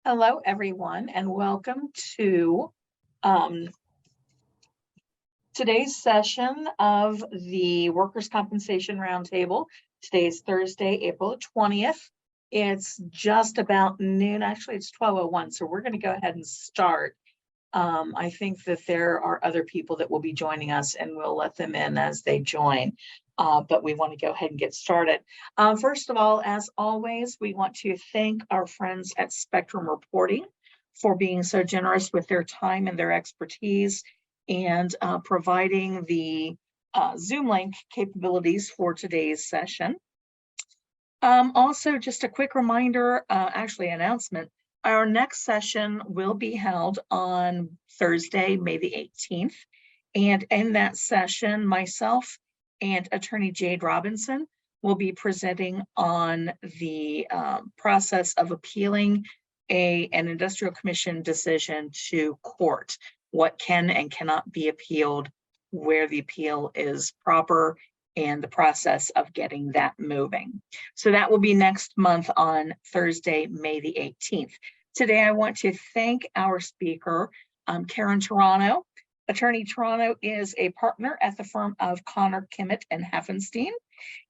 Hello, everyone, and welcome to um, today's session of the Workers' Compensation Roundtable. Today is Thursday, April 20th. It's just about noon. Actually, it's 12:01, so we're going to go ahead and start. I think that there are other people that will be joining us, and we'll let them in as they join. But we want to go ahead and get started. First of all, as always, we want to thank our friends at Spectrum Reporting for being so generous with their time and their expertise and providing the Zoom link capabilities for today's session. Also, just a quick reminder, actually announcement, our next session will be held on Thursday, May the 18th. And in that session, myself and attorney Jade Robinson will be presenting on the process of appealing an industrial commission decision to court, what can and cannot be appealed, where the appeal is proper, and the process of getting that moving. So that will be next month on Thursday, May the 18th. Today, I want to thank our speaker, Karen Turano. Attorney Turano is a partner at the firm of Connor, Kimmett, and Heffenstein,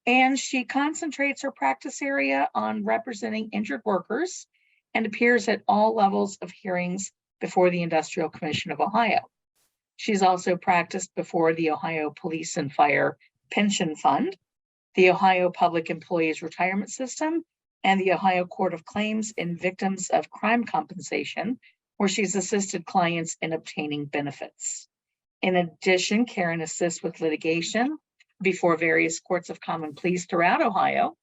and she concentrates her practice area on representing injured workers and appears at all levels of hearings before the Industrial Commission of Ohio. She's also practiced before the Ohio Police and Fire Pension Fund, the Ohio Public Employees Retirement System, and the Ohio Court of Claims in Victims of Crime Compensation, where she's assisted clients in obtaining benefits. In addition, Karen assists with litigation before various courts of common pleas throughout Ohio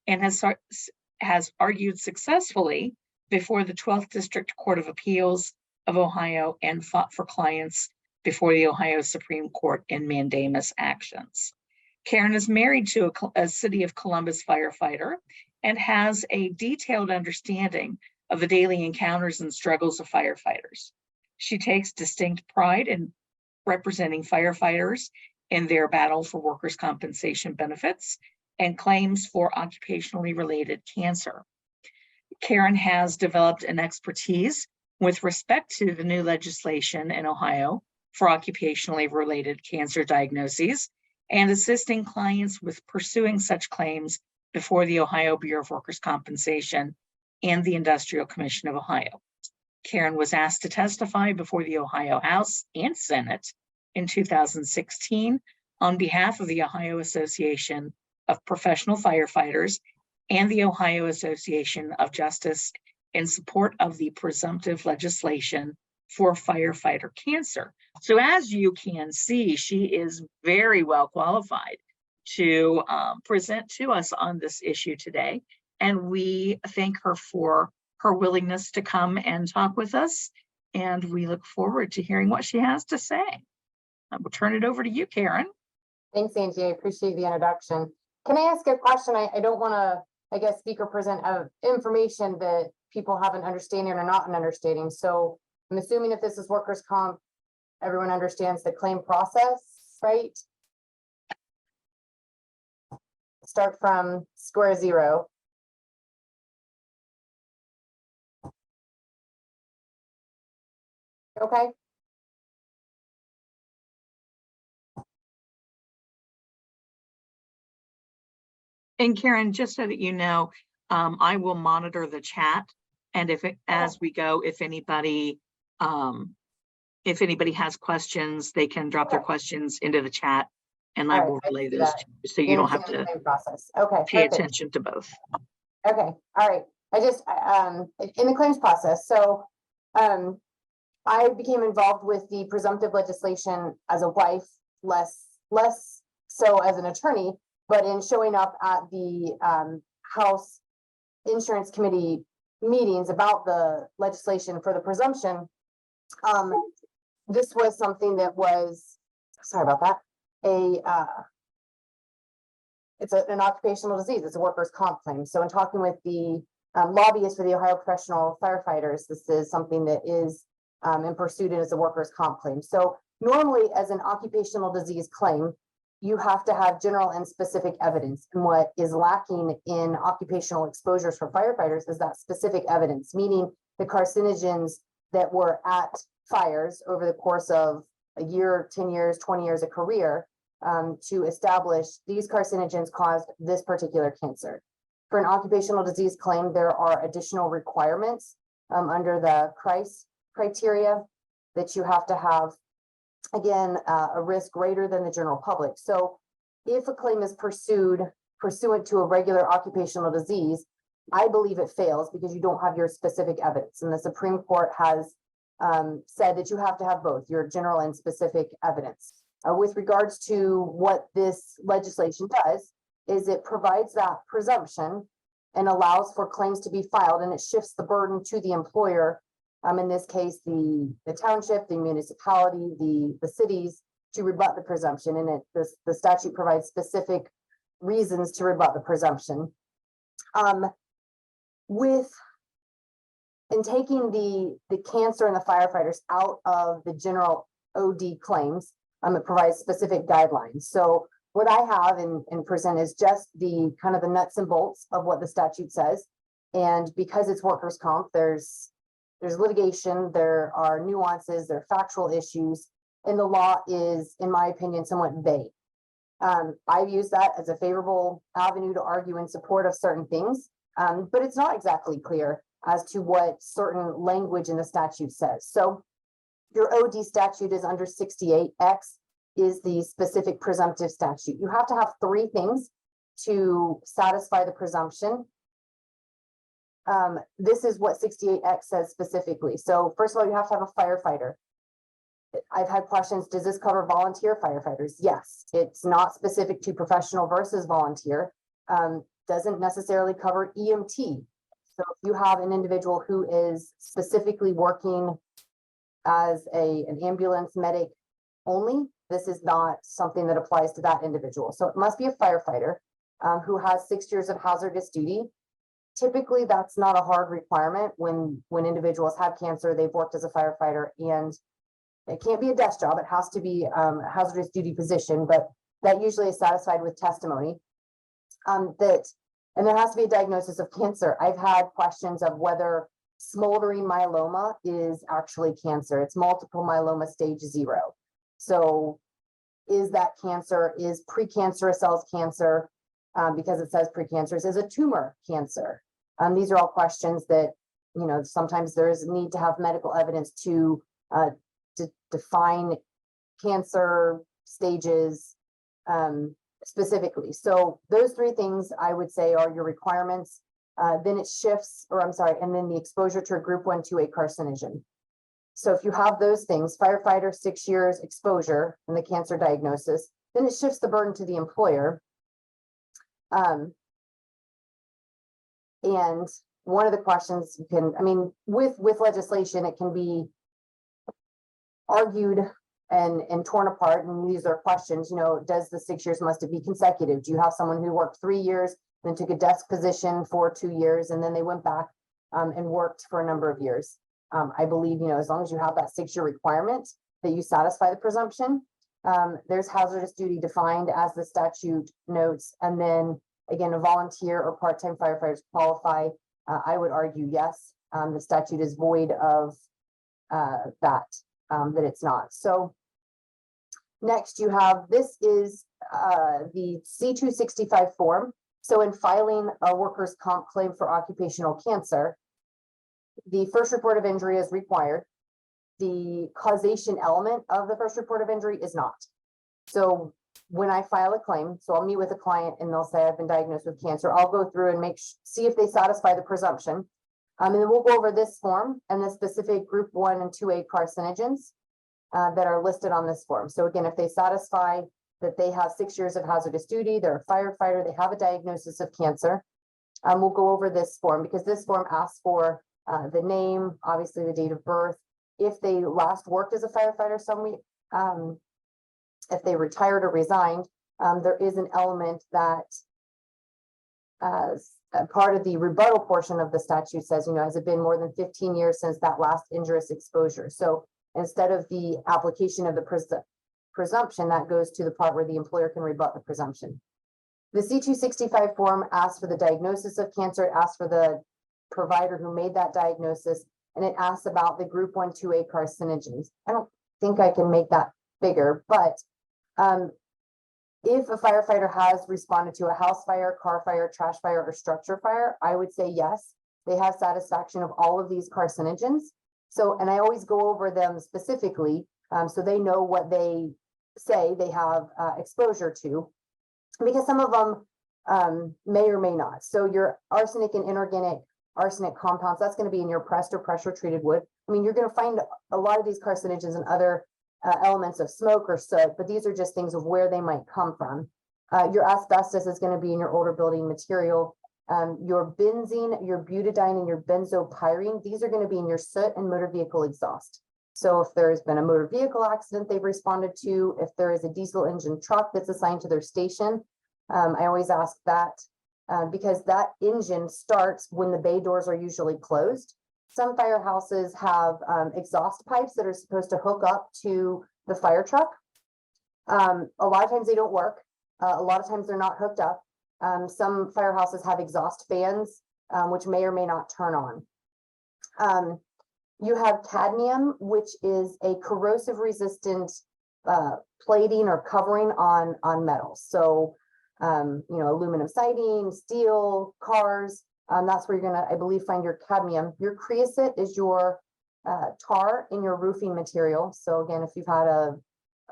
and has argued successfully before the 12th District Court of Appeals of Ohio and fought for clients before the Ohio Supreme Court in mandamus actions. Karen is married to a City of Columbus firefighter and has a detailed understanding of the daily encounters and struggles of firefighters. She takes distinct pride in representing firefighters in their battle for workers' compensation benefits and claims for occupationally related cancer. Karen has developed an expertise with respect to the new legislation in Ohio for occupationally related cancer diagnoses and assisting clients with pursuing such claims before the Ohio Bureau of Workers' Compensation and the Industrial Commission of Ohio. Karen was asked to testify before the Ohio House and Senate in 2016 on behalf of the Ohio Association of Professional Firefighters and the Ohio Association of Justice in support of the presumptive legislation for firefighter cancer. So as you can see, she is very well qualified to present to us on this issue today. And we thank her for her willingness to come and talk with us. And we look forward to hearing what she has to say. I will turn it over to you, Karen. Thanks, Angie. I appreciate the introduction. Can I ask a question? I don't want to, I guess, speak or present information that people have an understanding or not an understanding. So I'm assuming if this is workers' comp, everyone understands the claim process, right? Start from square zero. Okay. And Karen, just so that you know, I will monitor the chat, and as we go, if anybody has questions, they can drop their questions into the chat, and I will relay those to you, so you don't have to pay attention to both. Okay, all right. I just in the claims process. So I became involved with the presumptive legislation as a wife, less so as an attorney, but in showing up at the House Insurance Committee meetings about the legislation for the presumption. This was something that was, sorry about that, it's an occupational disease. It's a workers' comp claim. So in talking with the lobbyists for the Ohio Professional Firefighters, this is something that is and pursued as a workers' comp claim. So normally as an occupational disease claim, you have to have general and specific evidence. And what is lacking in occupational exposures for firefighters is that specific evidence, meaning the carcinogens that were at fires over the course of a year, 10 years, 20 years, a career, to establish these carcinogens caused this particular cancer. For an occupational disease claim, there are additional requirements under the CRICE criteria that you have to have, again, a risk greater than the general public. So if a claim is pursued pursuant to a regular occupational disease, I believe it fails because you don't have your specific evidence. And the Supreme Court has said that you have to have both your general and specific evidence. With regards to what this legislation does, is it provides that presumption and allows for claims to be filed, and it shifts the burden to the employer. In this case, the township, the municipality, the cities, to rebut the presumption. And the statute provides specific reasons to rebut the presumption. In taking the cancer and the firefighters out of the general OD claims, it provides specific guidelines. So what I have and present is just the kind of the nuts and bolts of what the statute says. And because it's workers' comp, there's litigation, there are nuances, there are factual issues, and the law is, in my opinion, somewhat vague. I've used that as a favorable avenue to argue in support of certain things, but it's not exactly clear as to what certain language in the statute says. So your OD statute is under 68X, is the specific presumptive statute. You have to have three things to satisfy the presumption. This is what 68X says specifically. So first of all, you have to have a firefighter. I've had questions, does this cover volunteer firefighters? Yes, it's not specific to professional versus volunteer. Doesn't necessarily cover EMT. So if you have an individual who is specifically working as an ambulance medic only, this is not something that applies to that individual. So it must be a firefighter who has 6 years of hazardous duty. Typically, that's not a hard requirement when individuals have cancer, they've worked as a firefighter, and it can't be a desk job. It has to be a hazardous duty position, but that usually is satisfied with testimony. And there has to be a diagnosis of cancer. I've had questions of whether smoldering myeloma is actually cancer. It's multiple myeloma stage 0. So is that cancer? Is precancerous cells cancer? Because it says precancerous, is a tumor cancer? These are all questions that, sometimes there's a need to have medical evidence to define cancer stages specifically. So those three things I would say are your requirements. Then it shifts, and then the exposure to a group 1, 2A carcinogen. So if you have those things, firefighter, 6 years exposure and the cancer diagnosis, then it shifts the burden to the employer. And one of the questions with legislation, it can be argued and torn apart. And these are questions, does the 6 years, must it be consecutive? Do you have someone who worked 3 years, then took a desk position for 2 years, and then they went back and worked for a number of years? I believe, as long as you have that 6-year requirement, that you satisfy the presumption. There's hazardous duty defined as the statute notes. And then again, a volunteer or part-time firefighters qualify. I would argue yes, the statute is void of that it's not. So next you have, this is the C-265 form. So in filing a workers' comp claim for occupational cancer, the first report of injury is required. The causation element of the first report of injury is not. So when I file a claim, so I'll meet with a client and they'll say, I've been diagnosed with cancer. I'll go through and see if they satisfy the presumption. And then we'll go over this form and the specific group 1 and 2A carcinogens that are listed on this form. So again, if they satisfy that they have 6 years of hazardous duty, they're a firefighter, they have a diagnosis of cancer, we'll go over this form, because this form asks for the name, obviously the date of birth, if they last worked as a firefighter if they retired or resigned. There is an element that part of the rebuttal portion of the statute says, has it been more than 15 years since that last injurious exposure? So instead of the application of the presumption, that goes to the part where the employer can rebut the presumption. The C-265 form asks for the diagnosis of cancer. It asks for the provider who made that diagnosis, and it asks about the group 1, 2A carcinogens. I don't think I can make that bigger, but if a firefighter has responded to a house fire, car fire, trash fire, or structure fire, I would say yes, they have satisfaction of all of these carcinogens. So, and I always go over them specifically, so they know what they say they have exposure to, because some of them may or may not. So your arsenic and inorganic arsenic compounds, that's going to be in your pressed or pressure treated wood. I mean, you're going to find a lot of these carcinogens in other elements of smoke or soot, but these are just things of where they might come from. Your asbestos is going to be in your older building material. Your benzene, your butadiene, and your benzopyrene, these are going to be in your soot and motor vehicle exhaust. So if there's been a motor vehicle accident they've responded to, if there is a diesel engine truck that's assigned to their station, I always ask that because that engine starts when the bay doors are usually closed. Some firehouses have exhaust pipes that are supposed to hook up to the fire truck. A lot of times they don't work. A lot of times they're not hooked up. Some firehouses have exhaust fans, which may or may not turn on. You have cadmium, which is a corrosive resistant plating or covering on metals. So, aluminum siding, steel, cars, that's where you're gonna, I believe, find your cadmium. Your creosote is your tar in your roofing material. So again, if you've had a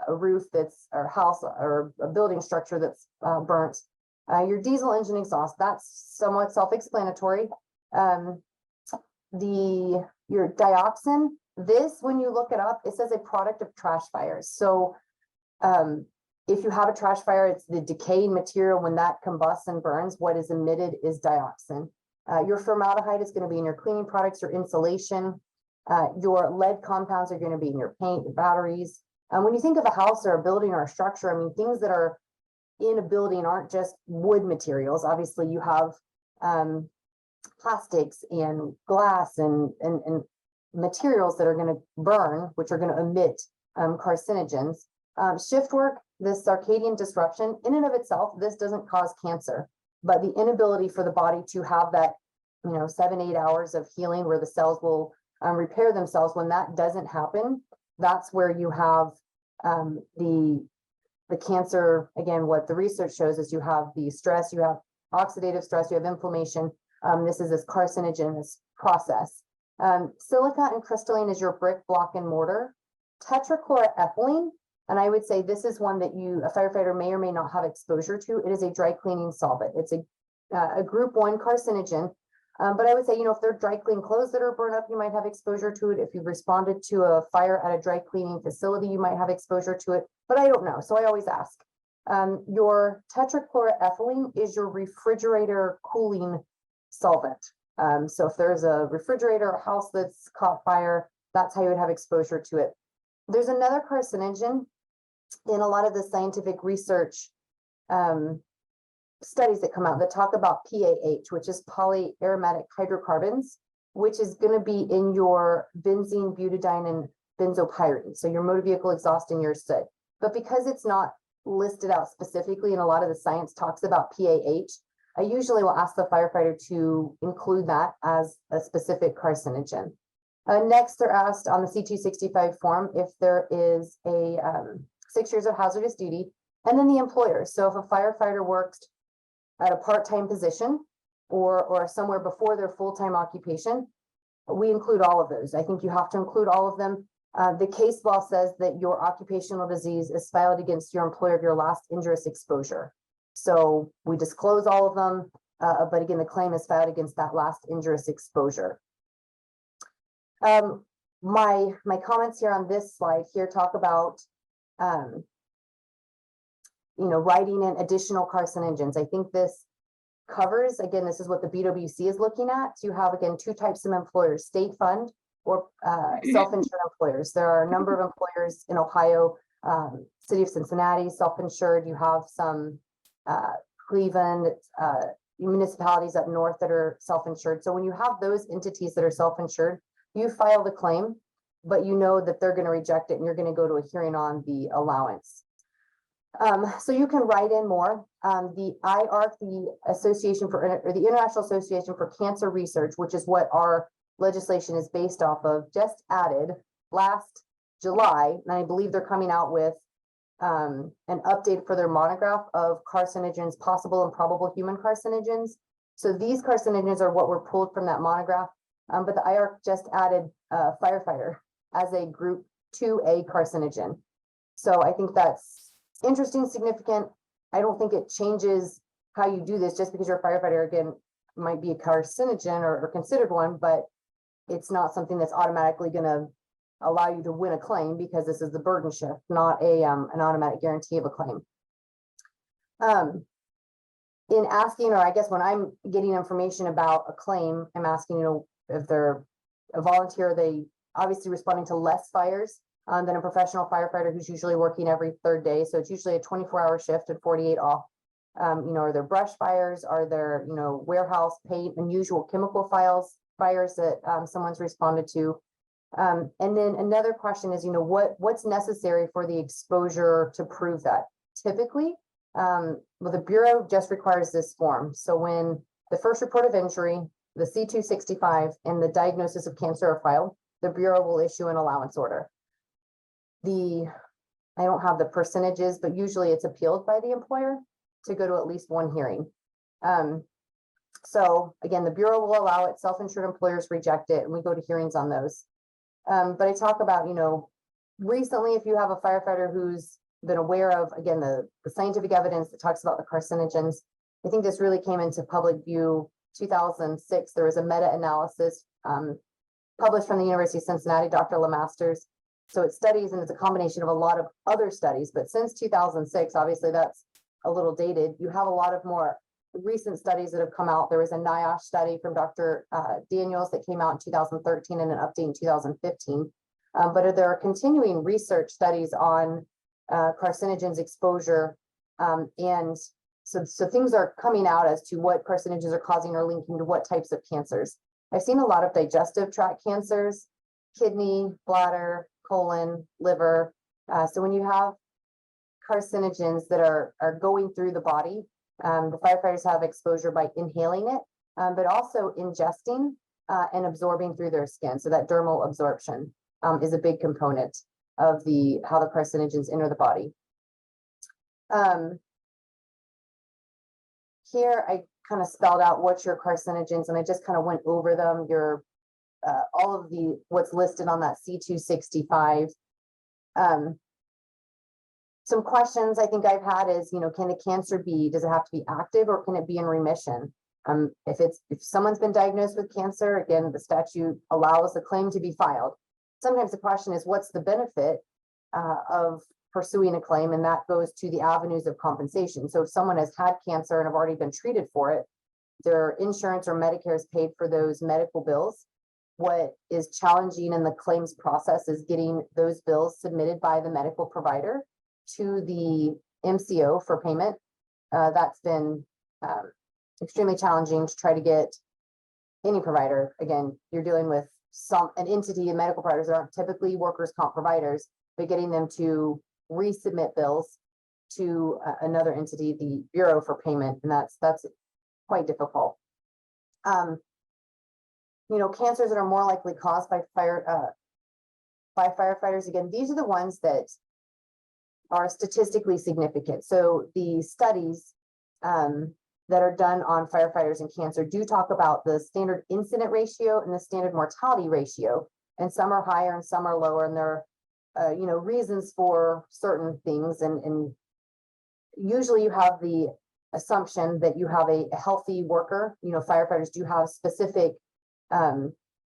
roof that's, or house or a building structure that's burnt, your diesel engine exhaust, that's somewhat self-explanatory. Your dioxin, this, when you look it up, it says a product of trash fires. So if you have a trash fire, it's the decaying material. When that combusts and burns, what is emitted is dioxin. Your formaldehyde is going to be in your cleaning products, your insulation. Your lead compounds are going to be in your paint, your batteries. When you think of a house or a building or a structure, I mean, things that are in a building aren't just wood materials. Obviously, you have plastics and glass and materials that are going to burn, which are going to emit carcinogens. Shift work, this circadian disruption, in and of itself, this doesn't cause cancer, but the inability for the body to have that, 7-8 hours of healing where the cells will repair themselves, when that doesn't happen, that's where you have the cancer. Again, what the research shows is you have the stress, you have oxidative stress, you have inflammation. This is this carcinogenous process. Silica and crystalline is your brick, block, and mortar. Tetrachloroethylene, and I would say this is one that a firefighter may or may not have exposure to. It is a dry cleaning solvent. It's a group 1 carcinogen. But I would say, if they're dry clean clothes that are burned up, you might have exposure to it. If you've responded to a fire at a dry cleaning facility, you might have exposure to it, but I don't know. So I always ask. Your tetrachloroethylene is your refrigerator cooling solvent. So if there's a refrigerator or house that's caught fire, that's how you would have exposure to it. There's another carcinogen in a lot of the scientific research studies that come out that talk about PAH, which is polyaromatic hydrocarbons, which is going to be in your benzene, butadiene, and benzopyrene. So your motor vehicle exhaust and your soot. But because it's not listed out specifically, and a lot of the science talks about PAH, I usually will ask the firefighter to include that as a specific carcinogen. Next, they're asked on the C265 form if there is a 6 years of hazardous duty, and then the employer. So if a firefighter works at a part-time position or somewhere before their full-time occupation, we include all of those. I think you have to include all of them. The case law says that your occupational disease is filed against your employer of your last injurious exposure. So we disclose all of them, but again, the claim is filed against that last injurious exposure. My comments here on this slide here talk about writing in additional carcinogens. I think this covers, again, this is what the BWC is looking at. You have, again, 2 types of employers: state fund or self-insured employers. There are a number of employers in Ohio, city of Cincinnati, self-insured. You have some Cleveland, municipalities up north that are self-insured. So when you have those entities that are self-insured, you file the claim, but you know that they're going to reject it and you're going to go to a hearing on the allowance. So you can write in more. The IARC, the Association for, or the International Association for Cancer Research, which is what our legislation is based off of just added last July, and I believe they're coming out with an update for their monograph of carcinogens, possible and probable human carcinogens. So these carcinogens are what were pulled from that monograph, but the IARC just added firefighter as a group 2A carcinogen. So I think that's interesting, significant. I don't think it changes how you do this just because you're a firefighter, again, might be a carcinogen or considered one, but it's not something that's automatically going to allow you to win a claim because this is the burden shift, not a an automatic guarantee of a claim. In asking, or I guess when I'm getting information about a claim, I'm asking, you know, if they're a volunteer, they obviously responding to less fires than a professional firefighter who's usually working every third day. So it's usually a 24-hour shift and 48 off. You know, are there brush fires? Are there, you know, warehouse paint, unusual chemical fires that someone's responded to? And then another question is, you know, what's necessary for the exposure to prove that? Typically, well, the Bureau just requires this form. So when the first report of injury, the C-265, and the diagnosis of cancer are filed, the Bureau will issue an allowance order. I don't have the percentages, but usually it's appealed by the employer to go to at least one hearing. So again, the Bureau will allow it, self-insured employers reject it, and we go to hearings on those. But I talk about, you know, recently, if you have a firefighter who's been aware of, again, the scientific evidence that talks about the carcinogens, I think this really came into public view 2006. There was a meta-analysis published from the University of Cincinnati, Dr. Lemasters. So it studies, and it's a combination of a lot of other studies, but since 2006, obviously that's a little dated. You have a lot of more recent studies that have come out. There was a NIOSH study from Dr. Daniels that came out in 2013 and an update in 2015. But there are continuing research studies on carcinogens exposure. And so things are coming out as to what carcinogens are causing or linking to what types of cancers. I've seen a lot of digestive tract cancers, kidney, bladder, colon, liver. So when you have carcinogens that are going through the body, the firefighters have exposure by inhaling it, but also ingesting and absorbing through their skin. So that dermal absorption is a big component of how the carcinogens enter the body. Here I kind of spelled out what's your carcinogens, and I just kind of went over them. Your all of what's listed on that C-265. Some questions I think I've had is, you know, can the cancer does it have to be active or can it be in remission? If someone's been diagnosed with cancer, again, the statute allows the claim to be filed. Sometimes the question is, what's the benefit of pursuing a claim? And that goes to the avenues of compensation. So if someone has had cancer and have already been treated for it, their insurance or Medicare is paid for those medical bills. What is challenging in the claims process is getting those bills submitted by the medical provider to the MCO for payment. That's been extremely challenging to try to get any provider. Again, you're dealing with an entity, and medical providers aren't typically workers' comp providers, but getting them to resubmit bills to another entity, the Bureau for payment, and that's quite difficult. You know, cancers that are more likely caused by firefighters. Again, these are the ones that are statistically significant. So the studies that are done on firefighters and cancer do talk about the standard incident ratio and the standard mortality ratio, and some are higher and some are lower, and there are you know, reasons for certain things, and usually you have the assumption that you have a healthy worker. You know, firefighters do have specific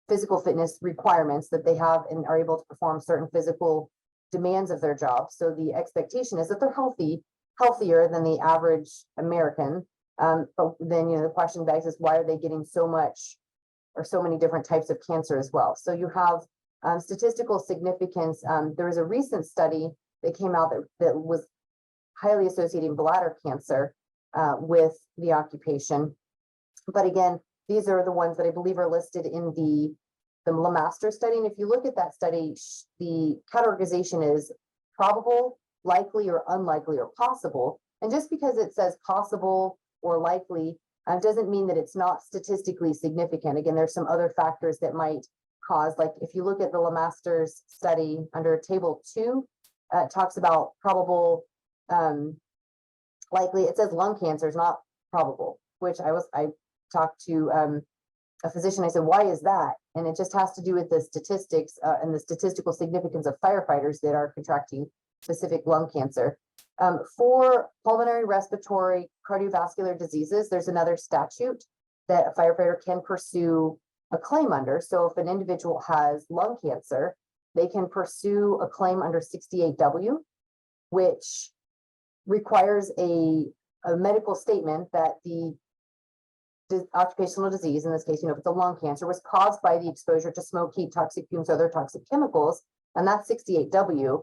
physical fitness requirements that they have and are able to perform certain physical demands of their job. So the expectation is that they're healthier than the average American. But then, you know, the question begs is, why are they getting so much or so many different types of cancer as well? So you have statistical significance. There was a recent study that came out that was highly associating bladder cancer with the occupation. But again, these are the ones that I believe are listed in the Lemaster study. And if you look at that study, the categorization is probable, likely, or unlikely, or possible. And just because it says possible or likely, Doesn't mean that it's not statistically significant. Again, there's some other factors that might cause, like if you look at the Lemaster's study under table 2, it talks about probable, likely, it says lung cancer is not probable, which I talked to a physician. I said, why is that? And it just has to do with the statistics and the statistical significance of firefighters that are contracting specific lung cancer. For pulmonary, respiratory, cardiovascular diseases, there's another statute that a firefighter can pursue a claim under. So if an individual has lung cancer, they can pursue a claim under 68W, which requires a medical statement that the occupational disease, in this case, if it's a lung cancer, was caused by the exposure to smoke, heat, toxic fumes, other toxic chemicals, and that's 68W.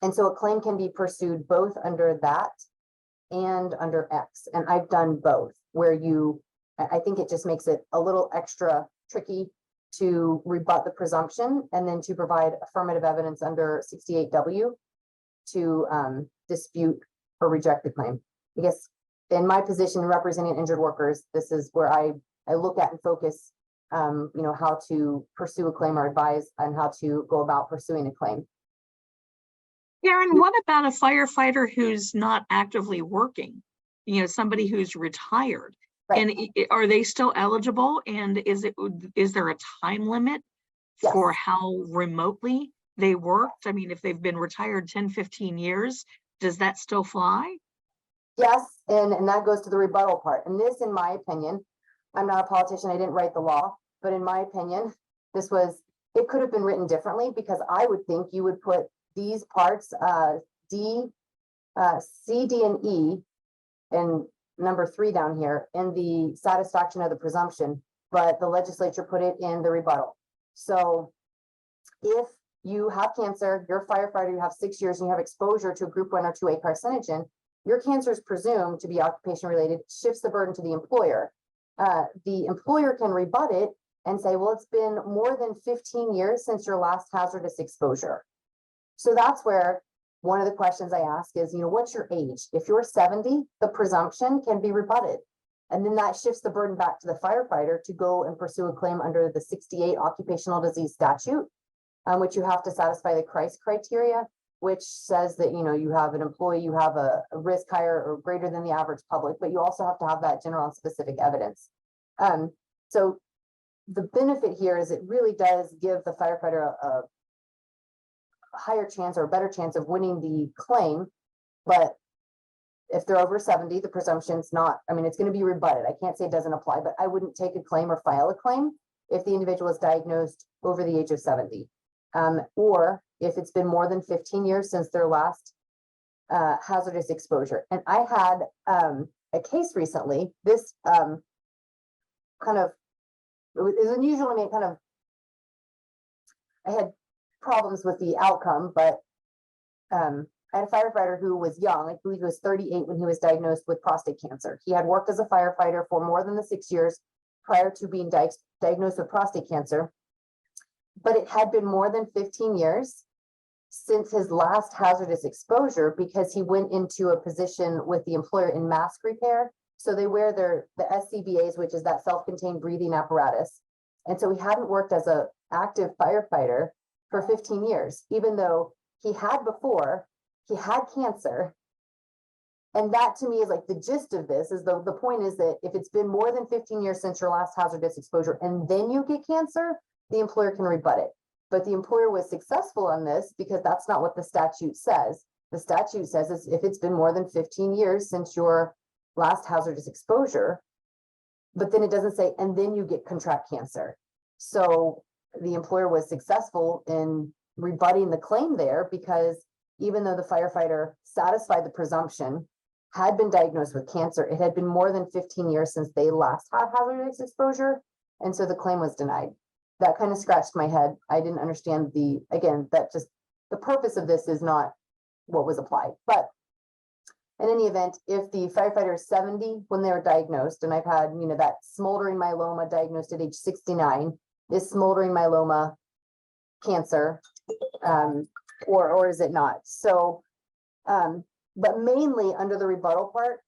And so a claim can be pursued both under that and under X. And I've done both, where I think it just makes it a little extra tricky to rebut the presumption and then to provide affirmative evidence under 68W to dispute or reject the claim. I guess in my position representing injured workers, this is where I look at and focus, how to pursue a claim or advise on how to go about pursuing a claim. Karen, what about a firefighter who's not actively working? Somebody who's retired, Right. and are they still eligible? And is there a time limit Yes. for how remotely they worked? I mean, if they've been retired 10, 15 years, does that still fly? Yes, and that goes to the rebuttal part. And this, in my opinion, I'm not a politician, I didn't write the law, but in my opinion, it could have been written differently, because I would think you would put these parts, D, C, D, and E, and number 3 down here in the satisfaction of the presumption, but the legislature put it in the rebuttal. So if you have cancer, you're a firefighter, you have 6 years, and you have exposure to a group 1 or 2A carcinogen, your cancer is presumed to be occupation related, shifts the burden to the employer. The employer can rebut it and say, well, it's been more than 15 years since your last hazardous exposure. So that's where one of the questions I ask is, what's your age? If you're 70, the presumption can be rebutted. And then that shifts the burden back to the firefighter to go and pursue a claim under the 68 occupational disease statute, which you have to satisfy the Christ criteria, which says that, you have an employee, you have a risk higher or greater than the average public, but you also have to have that general and specific evidence. So the benefit here is it really does give the firefighter a higher chance or a better chance of winning the claim. But if they're over 70, the presumption's not, it's going to be rebutted. I can't say it doesn't apply, but I wouldn't take a claim or file a claim if the individual is diagnosed over the age of 70. Or if it's been more than 15 years since their last hazardous exposure. And I had a case recently, this it was unusual. I had problems with the outcome, but I had a firefighter who was young. I believe he was 38 when he was diagnosed with prostate cancer. He had worked as a firefighter for more than the 6 years prior to being diagnosed with prostate cancer, but it had been more than 15 years since his last hazardous exposure, because he went into a position with the employer in mask repair. So they wear the SCBAs, which is that self-contained breathing apparatus. And so he hadn't worked as an active firefighter for 15 years, even though he had cancer. And that to me is like the gist of this is the point is that if it's been more than 15 years since your last hazardous exposure and then you get cancer, the employer can rebut it. But the employer was successful on this because that's not what the statute says. The statute says is if it's been more than 15 years since your last hazardous exposure, but then it doesn't say, and then you contract cancer. So the employer was successful in rebutting the claim there, because even though the firefighter satisfied the presumption, had been diagnosed with cancer, it had been more than 15 years since they last had hazardous exposure. And so the claim was denied. That kind of scratched my head. I didn't understand the purpose of this is not what was applied. But in any event, if the firefighter is 70 when they were diagnosed, and I've had, that smoldering myeloma diagnosed at age 69, is smoldering myeloma cancer, or is it not? So, but mainly under the rebuttal part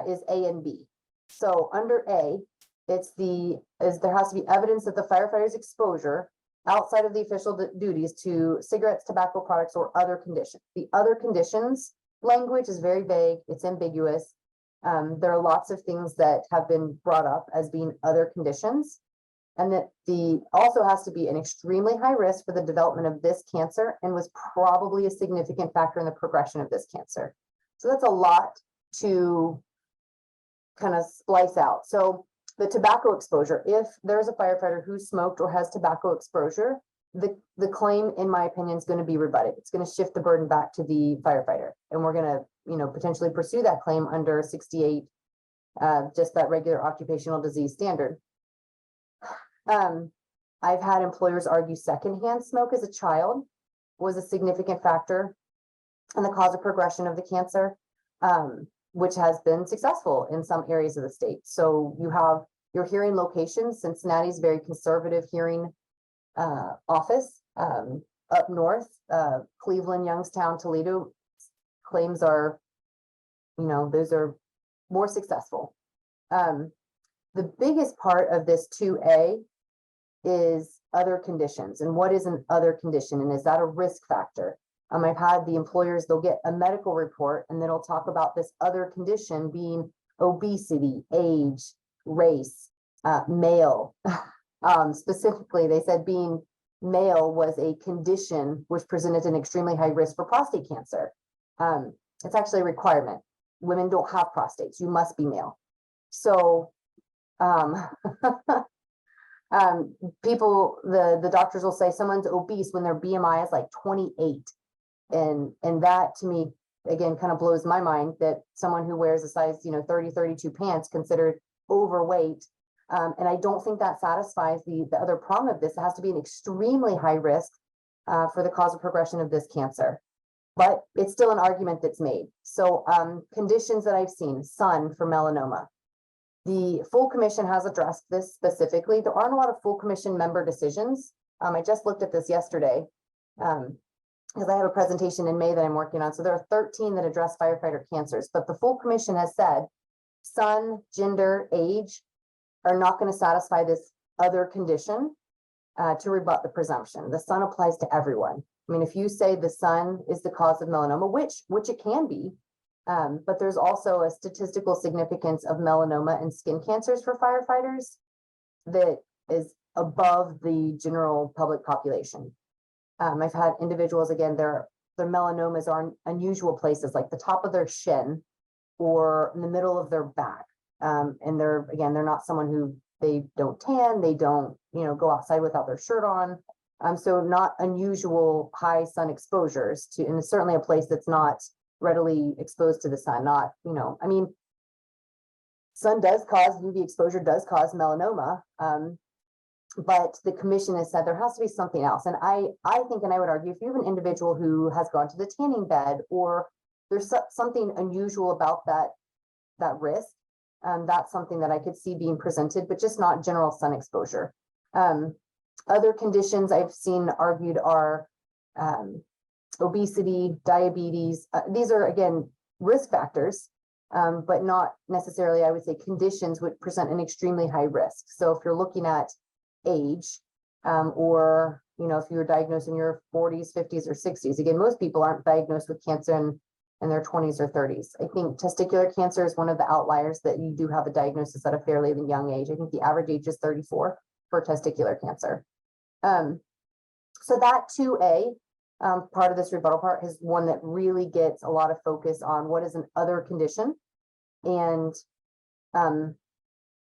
is A and B. So under A, there has to be evidence that the firefighter's exposure outside of the official duties to cigarettes, tobacco products, or other conditions. The other conditions language is very vague, it's ambiguous. There are lots of things that have been brought up as being other conditions. And that also has to be an extremely high risk for the development of this cancer and was probably a significant factor in the progression of this cancer. So that's a lot to kind of splice out. So the tobacco exposure, if there's a firefighter who smoked or has tobacco exposure, the claim, in my opinion, is going to be rebutted. It's going to shift the burden back to the firefighter. And we're going to, potentially pursue that claim under 68, just that regular occupational disease standard. I've had employers argue secondhand smoke as a child was a significant factor in the cause of progression of the cancer, which has been successful in some areas of the state. So you have your hearing locations. Cincinnati's very conservative hearing office. Up north, Cleveland, Youngstown, Toledo, claims are, those are more successful. The biggest part of this 2A is other conditions. And what is an other condition? And is that a risk factor? I've had the employers, they'll get a medical report and then it'll talk about this other condition being obesity, age, race, male. Specifically, they said being male was a condition which presented an extremely high risk for prostate cancer. It's actually a requirement. Women don't have prostates. You must be male. So people, the doctors will say someone's obese when their BMI is like 28. And that to me, again, kind of blows my mind that someone who wears a size, 30, 32 pants considered overweight. And I don't think that satisfies the other prong of this. It has to be an extremely high risk for the cause of progression of this cancer. But it's still an argument that's made. So conditions that I've seen, sun for melanoma. The full commission has addressed this specifically. There aren't a lot of full commission member decisions. I just looked at this yesterday because I have a presentation in May that I'm working on. So there are 13 that address firefighter cancers, but the full commission has said sun, gender, age are not going to satisfy this other condition to rebut the presumption. The sun applies to everyone. I mean, if you say the sun is the cause of melanoma, which it can be, but there's also a statistical significance of melanoma and skin cancers for firefighters that is above the general public population. I've had individuals, again, their melanomas are in unusual places, like the top of their shin or in the middle of their back. And they're not someone who, they don't tan, they don't, go outside without their shirt on. So not unusual high sun exposures to, and it's certainly a place that's not readily exposed to the sun, not, I mean, sun does cause, UV exposure does cause melanoma. But the commission has said there has to be something else. And I think, and I would argue, if you have an individual who has gone to the tanning bed or there's something unusual about that risk, that's something that I could see being presented, but just not general sun exposure. Other conditions I've seen argued are obesity, diabetes. These are, again, risk factors, but not necessarily, I would say, conditions would present an extremely high risk. So if you're looking at age, or, if you were diagnosed in your 40s, 50s, or 60s, again, most people aren't diagnosed with cancer in their 20s or 30s. I think testicular cancer is one of the outliers that you do have a diagnosis at a fairly young age. I think the average age is 34 for testicular cancer. So that 2A, part of this rebuttal part is one that really gets a lot of focus on what is an other condition and,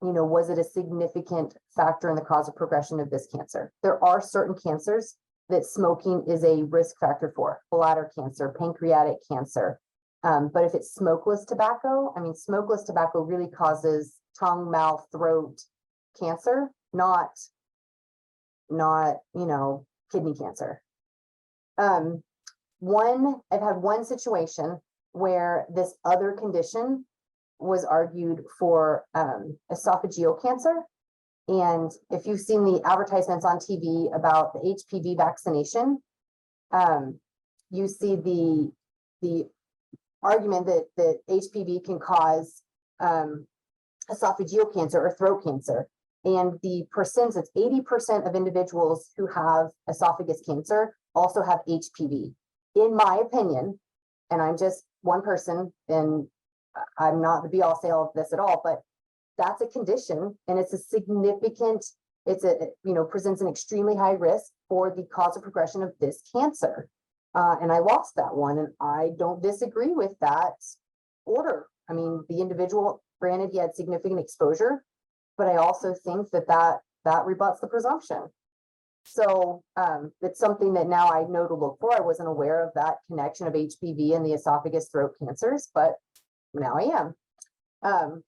was it a significant factor in the cause of progression of this cancer? There are certain cancers that smoking is a risk factor for, bladder cancer, pancreatic cancer. But if it's smokeless tobacco, smokeless tobacco really causes tongue, mouth, throat cancer, not kidney cancer. I've had one situation where this other condition was argued for esophageal cancer. And if you've seen the advertisements on TV about the HPV vaccination, you see the argument that HPV can cause esophageal cancer or throat cancer. And the percent, it's 80% of individuals who have esophagus cancer also have HPV. In my opinion, and I'm just one person, and I'm not the be all say all of this at all, but that's a condition, and it's a significant, presents an extremely high risk for the cause of progression of this cancer. And I lost that one, and I don't disagree with that order. I mean, the individual, granted, he had significant exposure, but I also think that rebuts the presumption. So it's something that now I know to look for. I wasn't aware of that connection of HPV and the esophagus throat cancers, but now I am.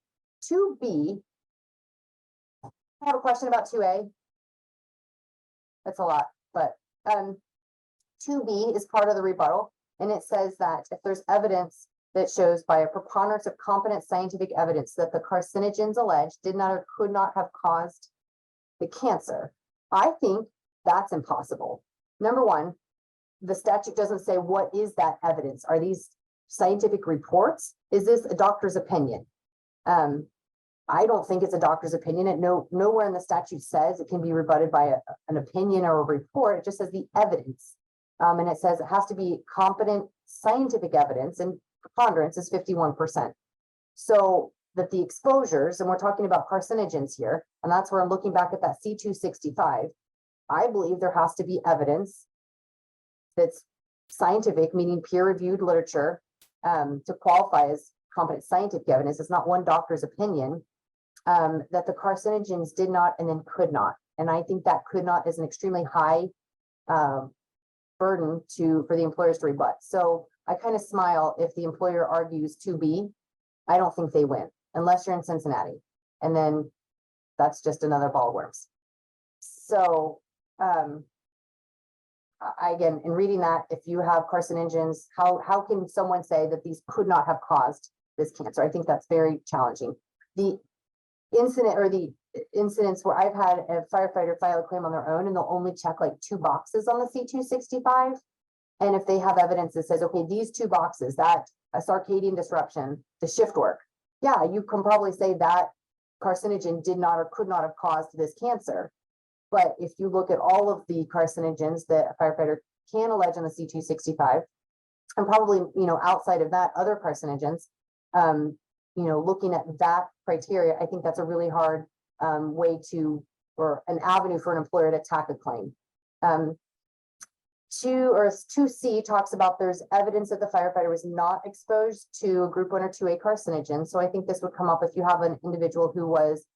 2B, I have a question about 2A. That's a lot, but 2B is part of the rebuttal, and it says that if there's evidence that shows by a preponderance of competent scientific evidence that the carcinogens alleged did not or could not have caused the cancer, I think that's impossible. Number one, the statute doesn't say what is that evidence. Are these scientific reports? Is this a doctor's opinion? I don't think it's a doctor's opinion. And nowhere in the statute says it can be rebutted by an opinion or a report. It just says the evidence. And it says it has to be competent scientific evidence, and preponderance is 51%. So that the exposures, and we're talking about carcinogens here, and that's where I'm looking back at that C265. I believe there has to be evidence that's scientific, meaning peer-reviewed literature, to qualify as competent scientific evidence. It's not one doctor's opinion, that the carcinogens did not and then could not. And I think that could not is an extremely high burden for the employers to rebut. So I kind of smile if the employer argues 2B. I don't think they win unless you're in Cincinnati. And then that's just another ball of worms. So again, in reading that, if you have carcinogens, how can someone say that these could not have caused this cancer? I think that's very challenging. The incidents where I've had a firefighter file a claim on their own, and they'll only check like 2 boxes on the C265. And if they have evidence that says, okay, these 2 boxes, that a circadian disruption, the shift work, yeah, you can probably say that carcinogen did not or could not have caused this cancer. But if you look at all of the carcinogens that a firefighter can allege on the C265, and probably, outside of that, other carcinogens, looking at that criteria, I think that's a really hard way or an avenue for an employer to attack a claim. 2C talks about there's evidence that the firefighter was not exposed to a group 1 or 2A carcinogen. So I think this would come up if you have an individual who was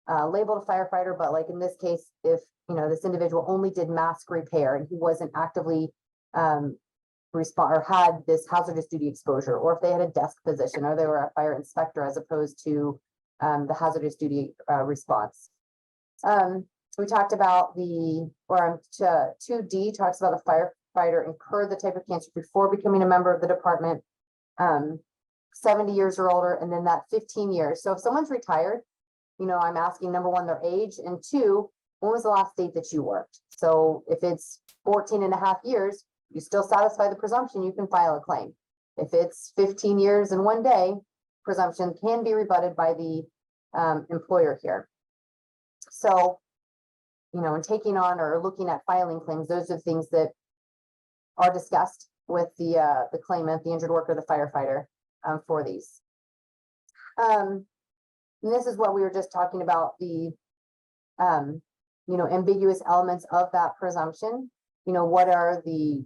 labeled a firefighter, but like in this case, if this individual only did mask repair and he wasn't actively respond or had this hazardous duty exposure, or if they had a desk position or they were a fire inspector as opposed to the hazardous duty response. We talked about 2D talks about the firefighter incurred the type of cancer before becoming a member of the department, 70 years or older, and then that 15 years. So if someone's retired, I'm asking, number one, their age, and 2, when was the last date that you worked? So if it's 14 and a half years, you still satisfy the presumption, you can file a claim. If it's 15 years and 1 day, presumption can be rebutted by the employer here. So, in taking on or looking at filing claims, those are the things that are discussed with the claimant, the injured worker, the firefighter for these. And this is what we were just talking about, the ambiguous elements of that presumption. What are the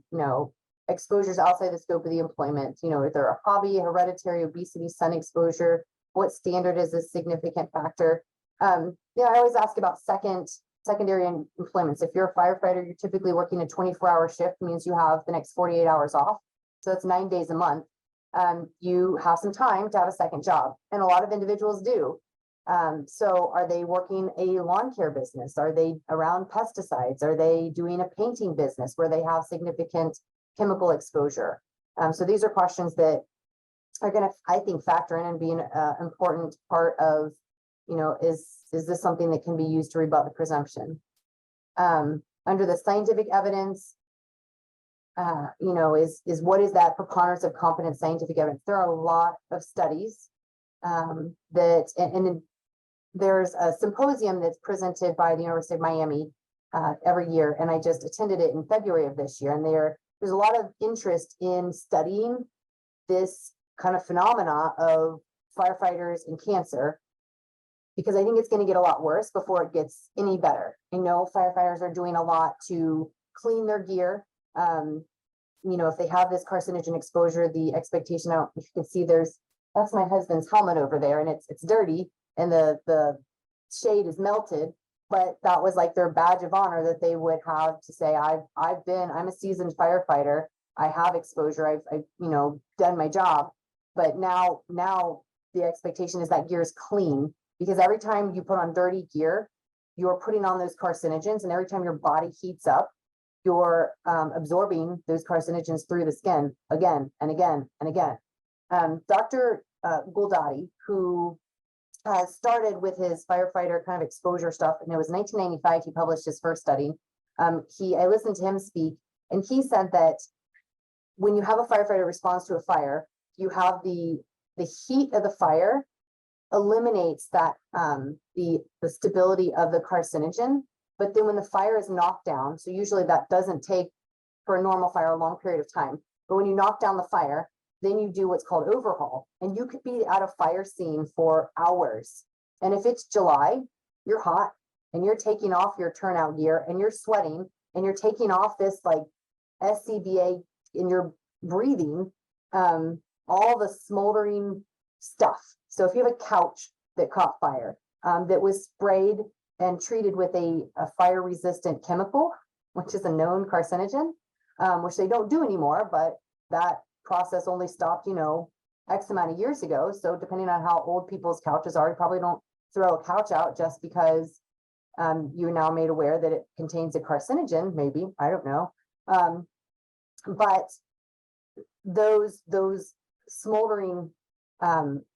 exposures outside the scope of the employment? Is there a hobby, hereditary, obesity, sun exposure? What standard is a significant factor? I always ask about secondary employments. If you're a firefighter, you're typically working a 24-hour shift, means you have the next 48 hours off. So that's 9 days a month. You have some time to have a second job, and a lot of individuals do. So are they working a lawn care business? Are they around pesticides? Are they doing a painting business where they have significant chemical exposure? So these are questions that are going to, I think, factor in and be an important part of, is this something that can be used to rebut the presumption? Under the scientific evidence, is what is that preponderance of competent scientific evidence? There are a lot of studies that, and there's a symposium that's presented by the University of Miami every year, and I just attended it in February of this year. And there's a lot of interest in studying this kind of phenomena of firefighters and cancer, because I think it's going to get a lot worse before it gets any better. I know firefighters are doing a lot to clean their gear. You know, if they have this carcinogen exposure, the expectation, out, if you can see, that's my husband's helmet over there, and it's dirty, and the shade is melted. But that was like their badge of honor that they would have to say, I'm a seasoned firefighter. I have exposure. I've you know, done my job. But now the expectation is that gear is clean, because every time you put on dirty gear, you're putting on those carcinogens, and every time your body heats up, you're absorbing those carcinogens through the skin again and again and again. Dr. Guldati, who has started with his firefighter kind of exposure stuff, and it was 1995 he published his first study. I listened to him speak, and he said that when you have a firefighter responds to a fire, you have the heat of the fire eliminates that the stability of the carcinogen. But then when the fire is knocked down, so usually that doesn't take, for a normal fire, a long period of time, but when you knock down the fire, then you do what's called overhaul, and you could be at a fire scene for hours. And if it's July, you're hot, and you're taking off your turnout gear, and you're sweating, and you're taking off this like SCBA, and you're breathing all the smoldering stuff. So if you have a couch that caught fire, that was sprayed and treated with a fire resistant chemical, which is a known carcinogen, which they don't do anymore, but that process only stopped, you know, X amount of years ago. So depending on how old people's couches are, you probably don't throw a couch out just because you're now made aware that it contains a carcinogen, maybe, I don't know. But those smoldering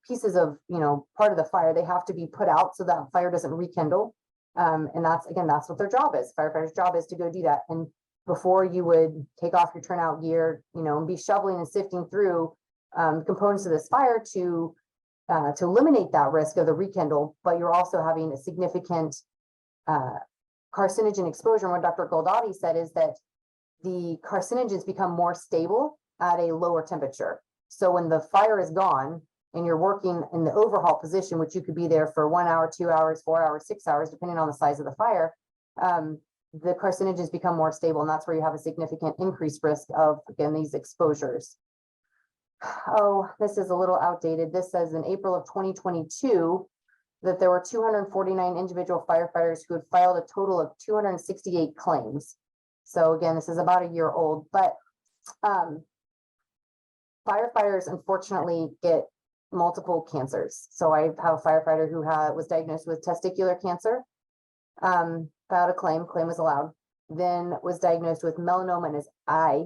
pieces of, you know, part of the fire, they have to be put out so that fire doesn't rekindle. And that's what their job is. Firefighters' job is to go do that. And before you would take off your turnout gear, you know, and be shoveling and sifting through components of this fire to eliminate that risk of the rekindle, but you're also having a significant carcinogen exposure. And what Dr. Guldati said is that the carcinogens become more stable at a lower temperature. So when the fire is gone and you're working in the overhaul position, which you could be there for 1 hour, 2 hours, 4 hours, 6 hours, depending on the size of the fire, the carcinogens become more stable. And that's where you have a significant increased risk of, again, these exposures. Oh, this is a little outdated. This says in April of 2022 that there were 249 individual firefighters who had filed a total of 268 claims. So again, this is about a year old, but firefighters unfortunately get multiple cancers. So I have a firefighter who was diagnosed with testicular cancer, filed a claim was allowed, then was diagnosed with melanoma in his eye,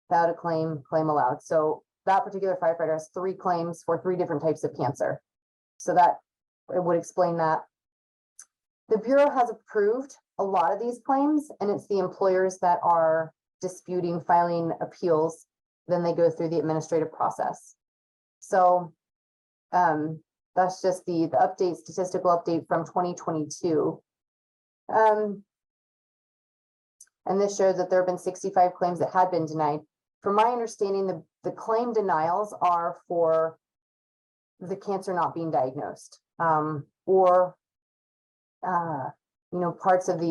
filed a claim allowed. So that particular firefighter has 3 claims for 3 different types of cancer. So that it would explain that. The Bureau has approved a lot of these claims, and it's the employers that are disputing, filing appeals. Then they go through the administrative process. So that's just the update, statistical update from 2022. And this shows that there have been 65 claims that had been denied. From my understanding, the claim denials are for the cancer not being diagnosed, or you know, parts of the,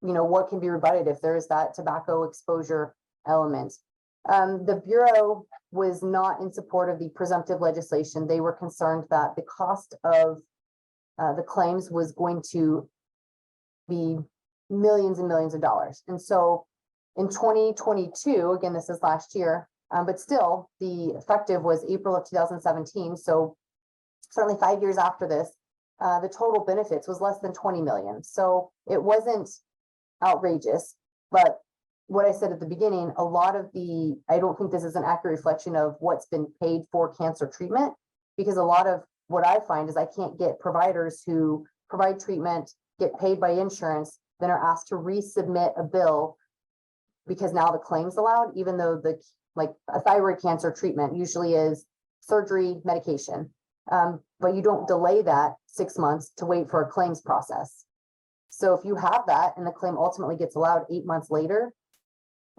you know, what can be rebutted if there is that tobacco exposure element. The Bureau was not in support of the presumptive legislation. They were concerned that the cost of the claims was going to be millions and millions of dollars. And so in 2022, again, this is last year, but still the effective was April of 2017. So certainly 5 years after this, the total benefits was less than 20 million. So it wasn't outrageous, but what I said at the beginning, a lot of I don't think this is an accurate reflection of what's been paid for cancer treatment, because a lot of what I find is I can't get providers who provide treatment, get paid by insurance, then are asked to resubmit a bill because now the claim's allowed, even though like a thyroid cancer treatment usually is surgery, medication. But you don't delay that 6 months to wait for a claims process. So if you have that and the claim ultimately gets allowed 8 months later,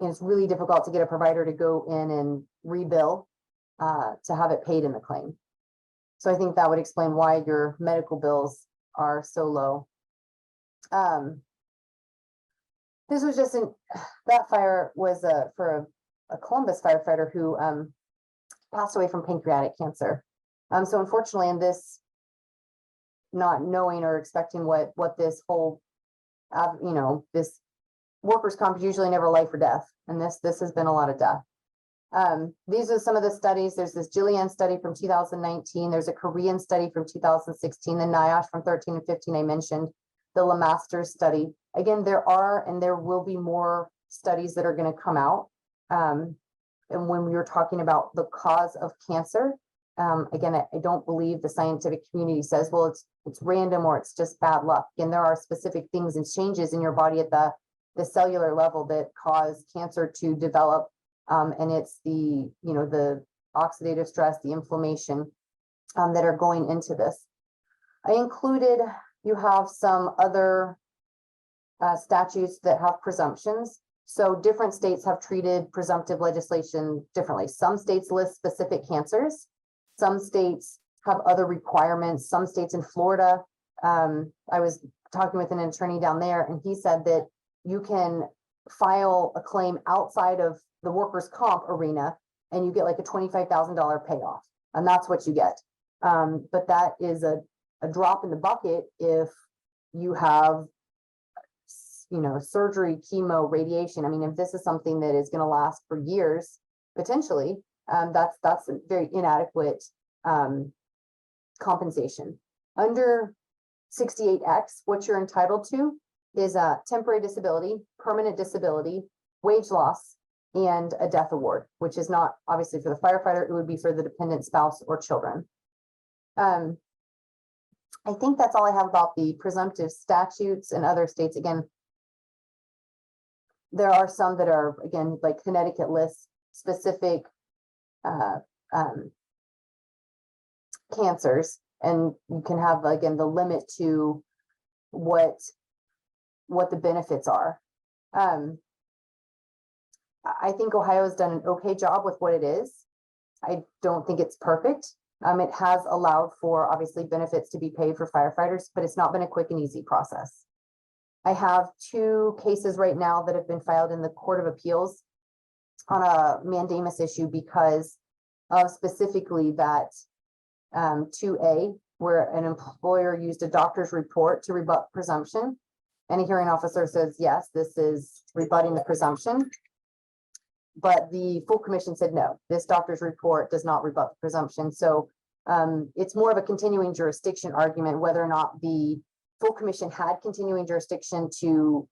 and it's really difficult to get a provider to go in and rebill to have it paid in the claim. So I think that would explain why your medical bills are so low. This was just that fire was for a Columbus firefighter who passed away from pancreatic cancer. So unfortunately, in this, not knowing or expecting what this whole, this workers' comp is usually never life or death, and this has been a lot of death. These are some of the studies. There's this Jillian study from 2019. There's a Korean study from 2016. The NIOSH from 13 and 15 I mentioned. The LeMaster study. Again, there are and there will be more studies that are going to come out. And when we were talking about the cause of cancer, again, I don't believe the scientific community says, well, it's random or it's just bad luck. And there are specific things and changes in your body at the cellular level that cause cancer to develop. And it's the oxidative stress, the inflammation that are going into this. I included, you have some other statutes that have presumptions. So different states have treated presumptive legislation differently. Some states list specific cancers. Some states have other requirements. Some states in Florida, I was talking with an attorney down there, and he said that you can file a claim outside of the workers' comp arena and you get like a $25,000 payoff, and that's what you get. But that is a drop in the bucket if you have, surgery, chemo, radiation. I mean, if this is something that is going to last for years, potentially, that's a very inadequate compensation. Under 68X, what you're entitled to is a temporary disability, permanent disability, wage loss, and a death award, which is not obviously for the firefighter, it would be for the dependent spouse or children. I think that's all I have about the presumptive statutes in other states. Again, there are some that are, again, like Connecticut lists specific cancers, and you can have, again, the limit to what the benefits are. I think Ohio's done an okay job with what it is. I don't think it's perfect. It has allowed for obviously benefits to be paid for firefighters, but it's not been a quick and easy process. I have 2 cases right now that have been filed in the Court of Appeals on a mandamus issue because of specifically that 2A, where an employer used a doctor's report to rebut presumption, and a hearing officer says, yes, this is rebutting the presumption. But the full commission said, no, this doctor's report does not rebut the presumption. So it's more of a continuing jurisdiction argument, whether or not the full commission had continuing jurisdiction to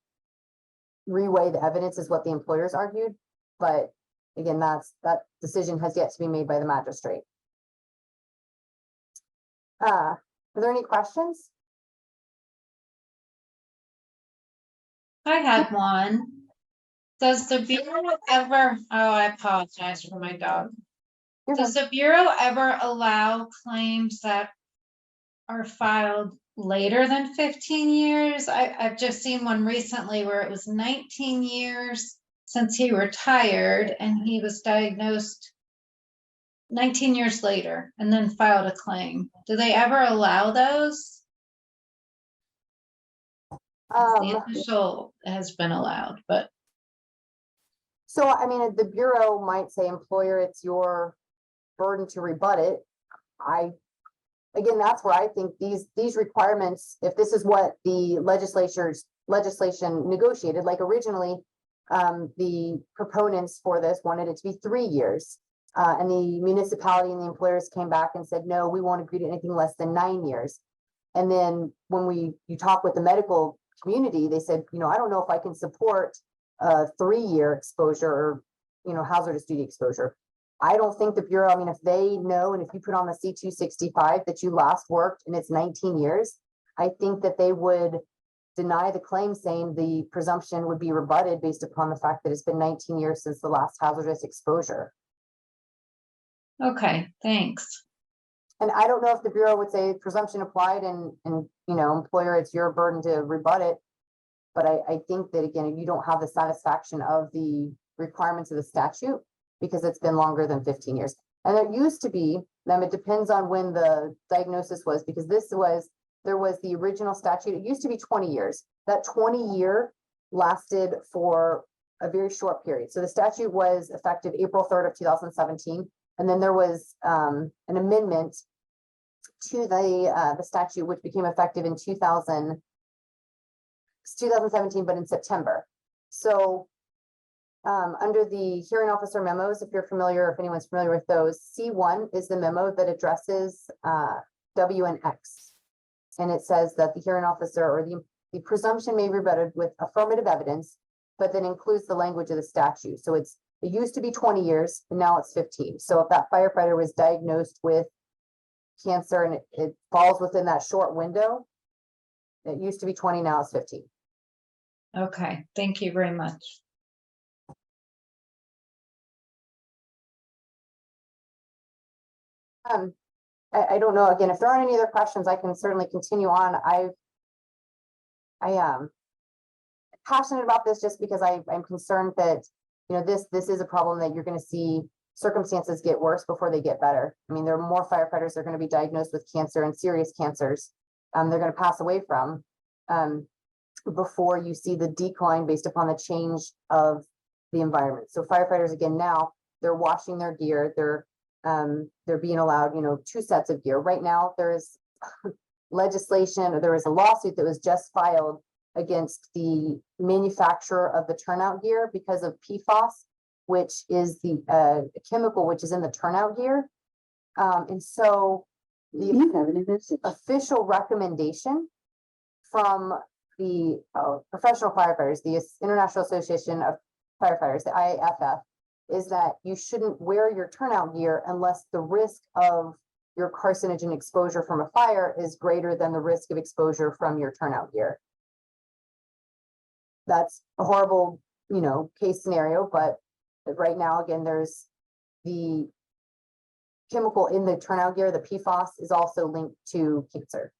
reweigh the evidence is what the employers argued. But again, that decision has yet to be made by the magistrate. Are there any questions? I had one. Does the Bureau ever, I apologize for my dog. Does the Bureau ever allow claims that are filed later than 15 years? I've just seen one recently where it was 19 years since he retired and he was diagnosed 19 years later and then filed a claim. Do they ever allow those? The official has been allowed, but. So, I mean, the Bureau might say, employer, it's your burden to rebut it. Again, that's where I think these requirements, if this is what the legislation negotiated, like originally, the proponents for this wanted it to be 3 years. And the municipality and the employers came back and said, no, we won't agree to anything less than 9 years. And then when you talk with the medical community, they said, I don't know if I can support a 3-year exposure or, hazardous duty exposure. I don't think the Bureau, if they know, and if you put on the C-265 that you last worked and it's 19 years, I think that they would deny the claim, saying the presumption would be rebutted based upon the fact that it's been 19 years since the last hazardous exposure. Okay, thanks. And I don't know if the Bureau would say presumption applied and, you know, employer, it's your burden to rebut it. But I think that again, if you don't have the satisfaction of the requirements of the statute, because it's been longer than 15 years. And there used to be, it depends on when the diagnosis was, because there was the original statute. It used to be 20 years. That 20-year lasted for a very short period. So the statute was effective April 3rd of 2017. And then there was an amendment to the statute, which became effective in 2017, but in September. So under the hearing officer memos, if you're familiar, if anyone's familiar with those, C1 is the memo that addresses W and X. And it says that the hearing officer or the presumption may be rebutted with affirmative evidence, but then includes the language of the statute. So it used to be 20 years, and now it's 15. So if that firefighter was diagnosed with cancer and it falls within that short window, it used to be 20, now it's 15. Okay, thank you very much. I don't know, again, if there aren't any other questions, I can certainly continue on. I am passionate about this just because I'm concerned that, you know, this is a problem that you're going to see circumstances get worse before they get better. I mean, there are more firefighters that are going to be diagnosed with cancer and serious cancers they're going to pass away from before you see the decline based upon the change of the environment. So firefighters, again, now they're washing their gear, they're being allowed, you know, 2 sets of gear. Right now, there's legislation, or there was a lawsuit that was just filed against the manufacturer of the turnout gear because of PFAS, which is the chemical which is in the turnout gear. And so the official recommendation from the professional firefighters, the International Association of Firefighters, the IAFF, is that you shouldn't wear your turnout gear unless the risk of your carcinogen exposure from a fire is greater than the risk of exposure from your turnout gear. That's a horrible, you know, case scenario, but right now, again, there's the chemical in the turnout gear, the PFAS, is also linked to cancer.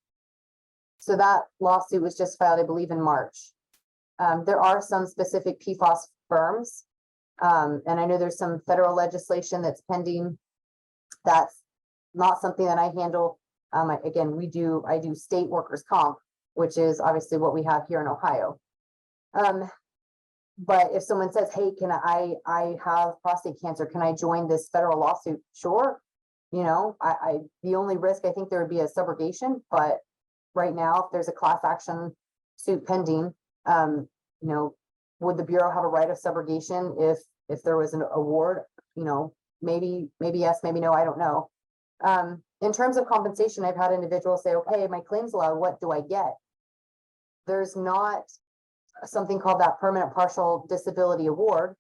So that lawsuit was just filed, I believe, in March. There are some specific PFAS firms, and I know there's some federal legislation that's pending. That's not something that I handle. Again, I do state workers' comp, which is obviously what we have here in Ohio. But if someone says, hey, I have prostate cancer, can I join this federal lawsuit? Sure. You know, the only risk, I think there would be a subrogation, but right now, if there's a class action suit pending, you know, would the Bureau have a right of subrogation if there was an award? You know, maybe yes, maybe no, I don't know. In terms of compensation, I've had individuals say, okay, my claims allowed, what do I get? There's not something called that permanent partial disability award,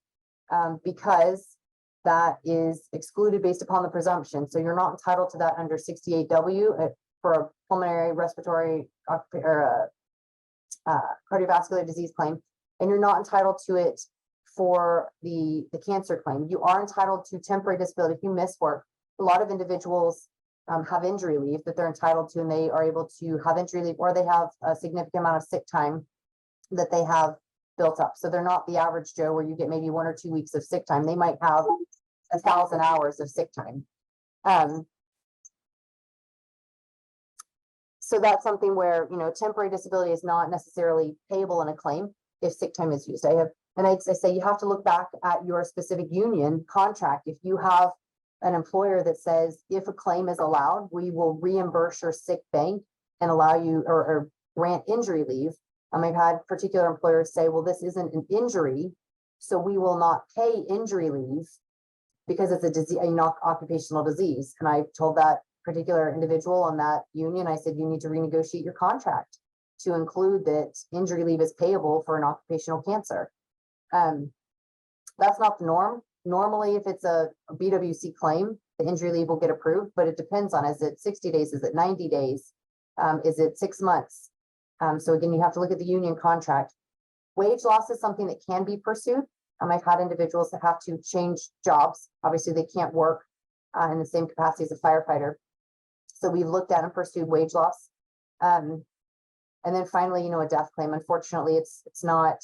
because that is excluded based upon the presumption. So you're not entitled to that under 68W for a pulmonary respiratory or cardiovascular disease claim, and you're not entitled to it for the cancer claim. You are entitled to temporary disability if you miss work. A lot of individuals have injury leave that they're entitled to, and they are able to have injury leave, or they have a significant amount of sick time that they have built up. So they're not the average Joe where you get maybe 1 or 2 weeks of sick time. They might have 1,000 hours of sick time. So that's something where, you know, temporary disability is not necessarily payable in a claim if sick time is used. I say you have to look back at your specific union contract. If you have an employer that says, if a claim is allowed, we will reimburse your sick bank and allow you or grant injury leave. I've had particular employers say, well, this isn't an injury, so we will not pay injury leave because it's a disease, occupational disease. And I told that particular individual on that union, I said, you need to renegotiate your contract to include that injury leave is payable for an occupational cancer. That's not the norm. Normally, if it's a BWC claim, the injury leave will get approved, but it depends on, is it 60 days? Is it 90 days? Is it 6 months? So again, you have to look at the union contract. Wage loss is something that can be pursued. I've had individuals that have to change jobs. Obviously, they can't work in the same capacity as a firefighter. So we've looked at and pursued wage loss. And then finally, you know, a death claim. Unfortunately, it's not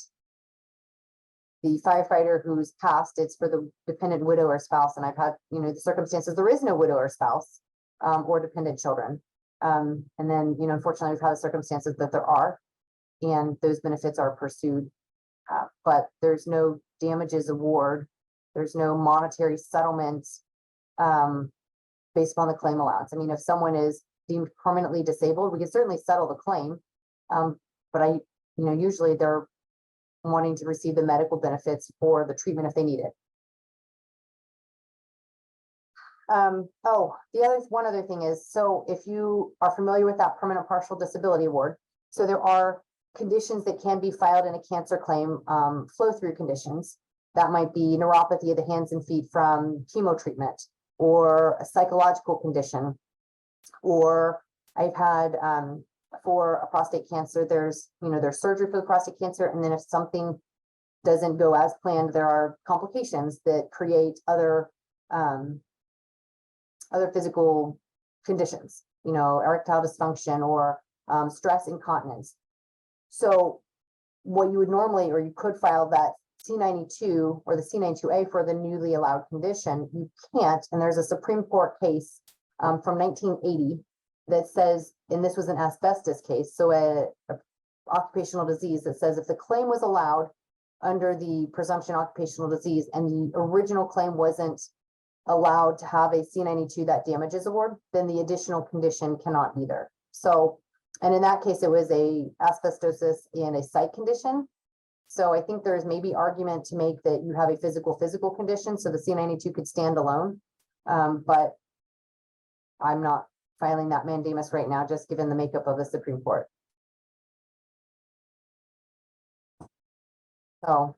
the firefighter who's passed, it's for the dependent widow or spouse. And I've had, you know, the circumstances, there is no widow or spouse, or dependent children. And then, you know, unfortunately, we've had the circumstances that there are, and those benefits are pursued. But there's no damages award. There's no monetary settlement, based upon the claim allowance. I mean, if someone is deemed permanently disabled, we can certainly settle the claim. But you know, usually they're wanting to receive the medical benefits for the treatment if they need it. One other thing is, so if you are familiar with that permanent partial disability award, so there are conditions that can be filed in a cancer claim, flow-through conditions. That might be neuropathy of the hands and feet from chemo treatment, or a psychological condition, or I've had, for a prostate cancer, there's surgery for the prostate cancer. And then if something doesn't go as planned, there are complications that create other physical conditions, you know, erectile dysfunction or stress incontinence. So what you would normally, or you could file that C92 or the C92A for the newly allowed condition, you can't. And there's a Supreme Court case from 1980 that says, and this was an asbestos case, so a occupational disease, that says if the claim was allowed under the presumption occupational disease and the original claim wasn't allowed to have a C92 that damages award, then the additional condition cannot either. So, and in that case, it was a asbestosis and a psych condition. So I think there's maybe argument to make that you have a physical condition, so the C92 could stand alone. But I'm not filing that mandamus right now, just given the makeup of the Supreme Court. So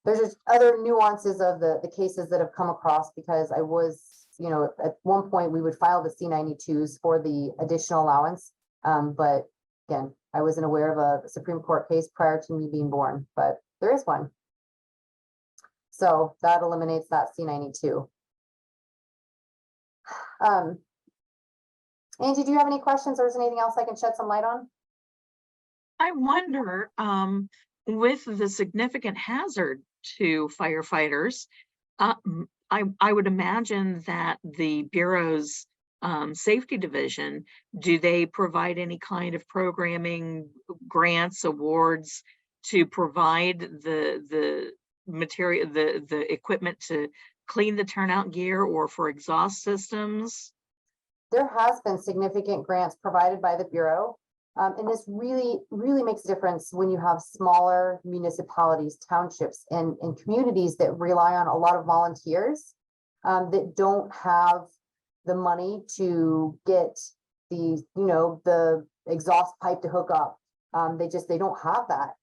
there's just other nuances of the cases that have come across, because I was, you know, at one point we would file the C92s for the additional allowance. But again, I wasn't aware of a Supreme Court case prior to me being born, but there is one. So that eliminates that C92. Angie, do you have any questions, or is there anything else I can shed some light on? I wonder, with the significant hazard to firefighters, I would imagine that the Bureau's safety division, do they provide any kind of programming, grants, awards to provide the material, the equipment to clean the turnout gear, or for exhaust systems? There has been significant grants provided by the Bureau. And this really makes a difference when you have smaller municipalities, townships, and communities that rely on a lot of volunteers that don't have the money to get the, you know, the exhaust pipe to hook up. They don't have that.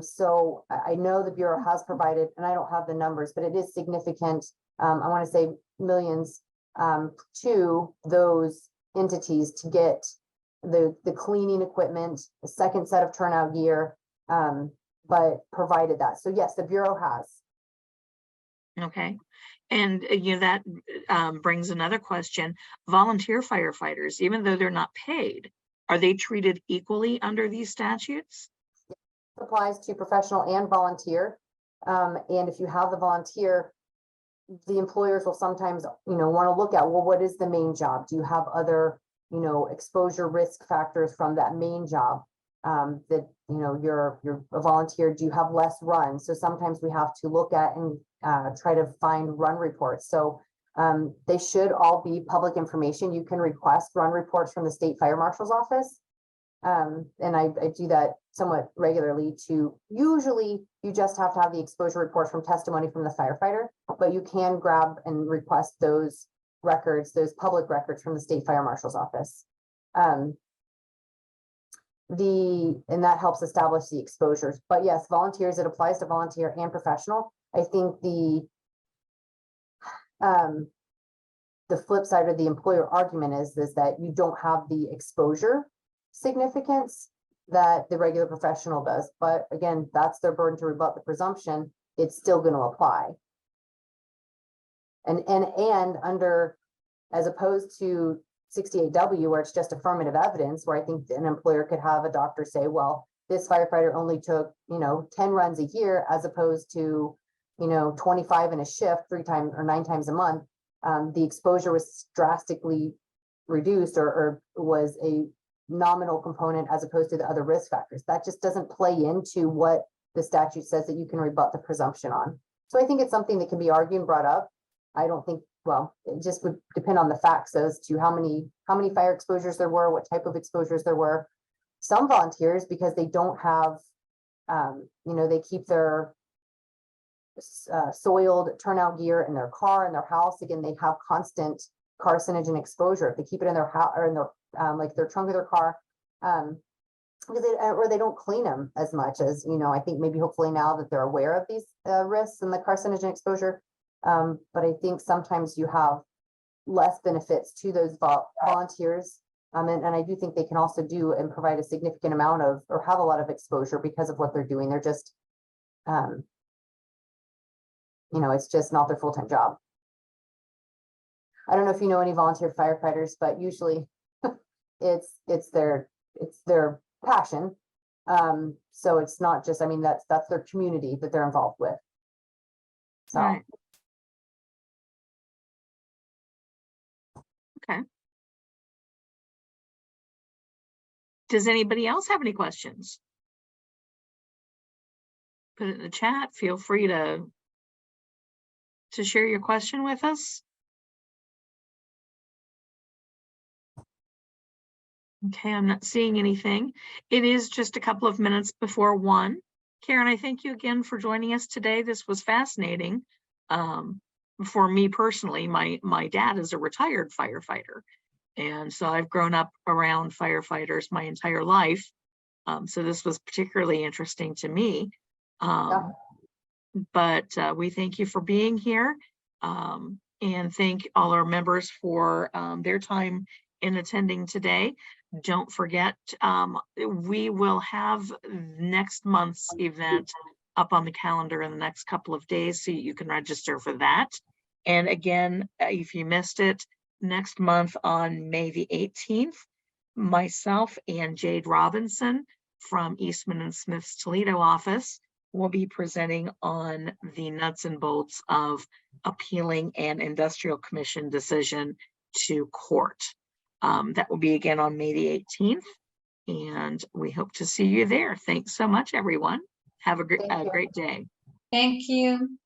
So I know the Bureau has provided, and I don't have the numbers, but it is significant. I want to say millions to those entities to get the cleaning equipment, the second set of turnout gear, but provided that. So yes, the Bureau has. Okay. And you know, that brings another question. Volunteer firefighters, even though they're not paid, are they treated equally under these statutes? Applies to professional and volunteer. And if you have the volunteer, the employers will sometimes, you know, want to look at, well, what is the main job? Do you have other, you know, exposure risk factors from that main job? That, you know, you're a volunteer, do you have less runs? So sometimes we have to look at and try to find run reports. So they should all be public information. You can request run reports from the state fire marshal's office. And I do that somewhat regularly to, usually you just have to have the exposure report from testimony from the firefighter, but you can grab and request those records, those public records from the state fire marshal's office. And that helps establish the exposures. But yes, volunteers, it applies to volunteer and professional. I think the flip side of the employer argument is that you don't have the exposure significance that the regular professional does. But again, that's their burden to rebut the presumption. It's still going to apply. And under, as opposed to 68W, where it's just affirmative evidence, where I think an employer could have a doctor say, well, this firefighter only took, 10 runs a year as opposed to, 25 in a shift 3 times or 9 times a month. The exposure was drastically reduced or was a nominal component as opposed to the other risk factors. That just doesn't play into what the statute says that you can rebut the presumption on. So I think it's something that can be argued and brought up. I don't think, well, it just would depend on the facts as to how many fire exposures there were, what type of exposures there were. Some volunteers, because they don't have, they keep their soiled turnout gear in their car, in their house. Again, they have constant carcinogen exposure. If they keep it in their house or in their their trunk of their car, because they don't clean them as much as, I think maybe hopefully now that they're aware of these risks and the carcinogen exposure. But I think sometimes you have less benefits to those volunteers. And I do think they can also do and provide a significant amount of, or have a lot of exposure because of what they're doing. They're just, it's just not their full-time job. I don't know if you know any volunteer firefighters, but usually it's their passion. So it's not just, that's their community that they're involved with. So. Right. Okay. Does anybody else have any questions? Put it in the chat. Feel free to share your question with us. Okay, I'm not seeing anything. It is just a couple of minutes before 1. Karen, I thank you again for joining us today. This was fascinating. For me personally, my dad is a retired firefighter. And so I've grown up around firefighters my entire life. So this was particularly interesting to me. But we thank you for being here, and thank all our members for their time in attending today. Don't forget, we will have next month's event up on the calendar in the next couple of days, so you can register for that. And again, if you missed it, next month on May the 18th, myself and Jade Robinson from Eastman and Smith's Toledo office will be presenting on the nuts and bolts of appealing an industrial commission decision to court. That will be again on May the 18th, and we hope to see you there. Thanks so much, everyone. Have a great day. Thank you.